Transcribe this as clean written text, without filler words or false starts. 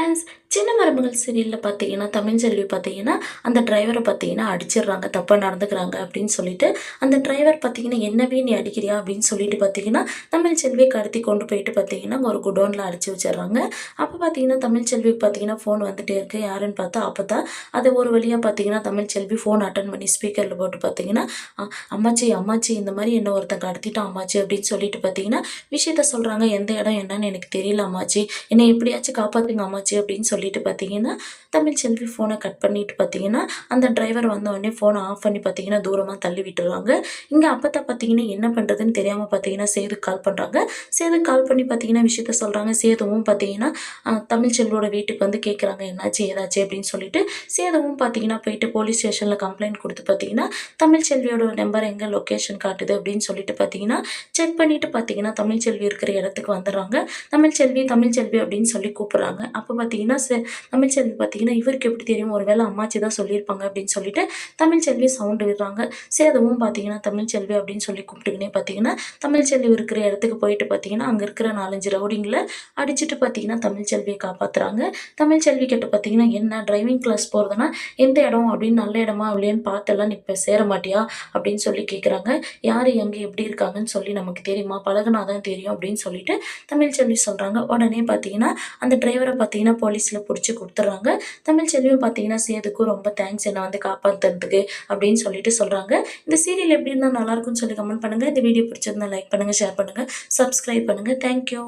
Friends, சின்ன மருமகள் சீரியல்ல பார்த்தீங்கன்னா, தமிழ்செல்வி பார்த்தீங்கன்னா, அந்த டிரைவர பார்த்தீங்கன்னா அடிச்சிடுறாங்க. தப்பா நடந்துக்கிறாங்க அப்படின்னு சொல்லிட்டு, அந்த டிரைவர் பார்த்தீங்கன்னா, "என்னவே நீ அடிக்கிறியா?" அப்படின்னு சொல்லிட்டு பார்த்தீங்கன்னா, தமிழ்செல்விய கடத்தி கொண்டு போயிட்டு பார்த்தீங்கன்னா, ஒரு குடோன்ல அடைச்சு வச்சுடுறாங்க. அப்ப பார்த்தீங்கன்னா, தமிழ்செல்விக்கு பார்த்தீங்கன்னா, ஃபோன் வந்துட்டே இருக்கு. யாருன்னு பார்த்தா அப்பதான். அது ஒரு வழியா பார்த்தீங்கன்னா, தமிழ்செல்வி ஃபோன் அட்டெண்ட் பண்ணி ஸ்பீக்கர்ல போட்டு பார்த்தீங்கன்னா, "அ அம்மாச்சி, அம்மாச்சி இந்த மாரி என்ன ஒருத்தன் கடத்திட்டான் அம்மாச்சி" அப்படின்னு சொல்லிட்டு பார்த்தீங்கன்னா, விஷயத்த சொல்றாங்க. "எந்த இடம் என்னன்னு எனக்கு தெரியல அம்மாச்சி. என்னை எப்படியாச்சும் காப்பாத்துங்க அம்மாச்சி" அப்படின்னு சொல்லிட்டு பார்த்தீங்கன்னா, தமிழ்செல்வி ஃபோன கட் பண்ணிட்டு பார்த்தீங்கன்னா, அந்த டிரைவர் வந்தவுடனே ஃபோன ஆஃப் பண்ணி பார்த்தீங்கன்னா, தூரமா தள்ளி விட்டுர்றாங்க. இங்க அப்பத்தா பார்த்தீங்கன்னா, என்ன பண்றதுன்னு தெரியாம பார்த்தீங்கன்னா, சேதுக்கு கால் பண்றாங்க. சேதுக்கு கால் பண்ணி பார்த்தீங்கன்னா, விஷயத்த சொல்றாங்க. சேதுவும் பார்த்தீங்கன்னா, தமிழ்செல்வியோட வீட்டுக்கு வந்து கேட்குறாங்க, "என்னாச்சு? ஏதாச்சு?" அப்படின்னு சொல்லிட்டு. சேதுவும் பார்த்தீங்கன்னா, போயிட்டு போலீஸ் ஸ்டேஷன்ல கம்ப்ளைண்ட் குடுத்து பார்த்தீங்கன்னா, தமிழ்செல்வியோட நம்பர் எங்க லொகேஷன் காட்டுது அப்படின்னு சொல்லிட்டு பார்த்தீங்கன்னா, செக் பண்ணிட்டு பார்த்தீங்கன்னா, தமிழ்செல்வி இருக்கிற இடத்துக்கு வந்துர்றாங்க. தமிழ்செல்வி, தமிழ்செல்வி அப்படின்னு சொல்லி கூப்பிடுறாங்க. அப்ப பார்த்தீங்கன்னா, தமிழ்செல்வி பார்த்தீங்கன்னா, இவருக்கு எப்படி தெரியும்? ஒரு வேளை அம்மாச்சி தான் சொல்லியிருப்பாங்க அப்படின்னு சொல்லிட்டு, தமிழ்செல்வி சவுண்ட் விடுறாங்க. சேதுவும் பார்த்தீங்கன்னா, தமிழ்செல்வி அப்படின்னு சொல்லி கூப்பிட்டுக்கினே பார்த்தீங்கன்னா, தமிழ்செல்வி இருக்கிற இடத்துக்கு போயிட்டு பார்த்தீங்கன்னா, அங்க இருக்கிற 4, 5 ரவுடிங்கள அடிச்சுட்டு பார்த்தீங்கன்னா, தமிழ்செல்விய காப்பாத்துறாங்க. தமிழ்செல்வி கிட்ட பார்த்தீங்கன்னா, "என்ன டிரைவிங் கிளாஸ் போறதுன்னா, எந்த இடம்? அப்படின்னு நல்ல இடமா இல்லையான்னு பார்த்தெல்லாம் நீ இப்ப சேர மாட்டியா?" அப்படின்னு சொல்லி கேட்குறாங்க. "யாரு எங்க எப்படி இருக்காங்கன்னு சொல்லி நமக்கு தெரியுமா? பழகுனா தான் தெரியும்." அப்படின்னு சொல்லிட்டு தமிழ்செல்வி சொல்றாங்க. உடனே பார்த்தீங்கன்னா, அந்த டிரைவர பார்த்தீங்கன்னா, போலீஸ்ல புடிச்சு குடுத்துர்றாங்க. தமிழ்செல்வியும் பார்த்தீங்கன்னா, சேதுக்கும் ரொம்ப தேங்க்ஸ் என்ன வந்து காப்பாத்துனதுக்கு அப்படின்னு சொல்லிட்டு சொல்றாங்க. இந்த சீரியல் எப்படி இருந்தா நல்லாயிருக்கும்னு சொல்லி கமெண்ட் பண்ணுங்க. இந்த வீடியோ பிடிச்சிருந்தா லைக் பண்ணுங்க, ஷேர் பண்ணுங்க, சப்ஸ்கிரைப் பண்ணுங்க. Thank you.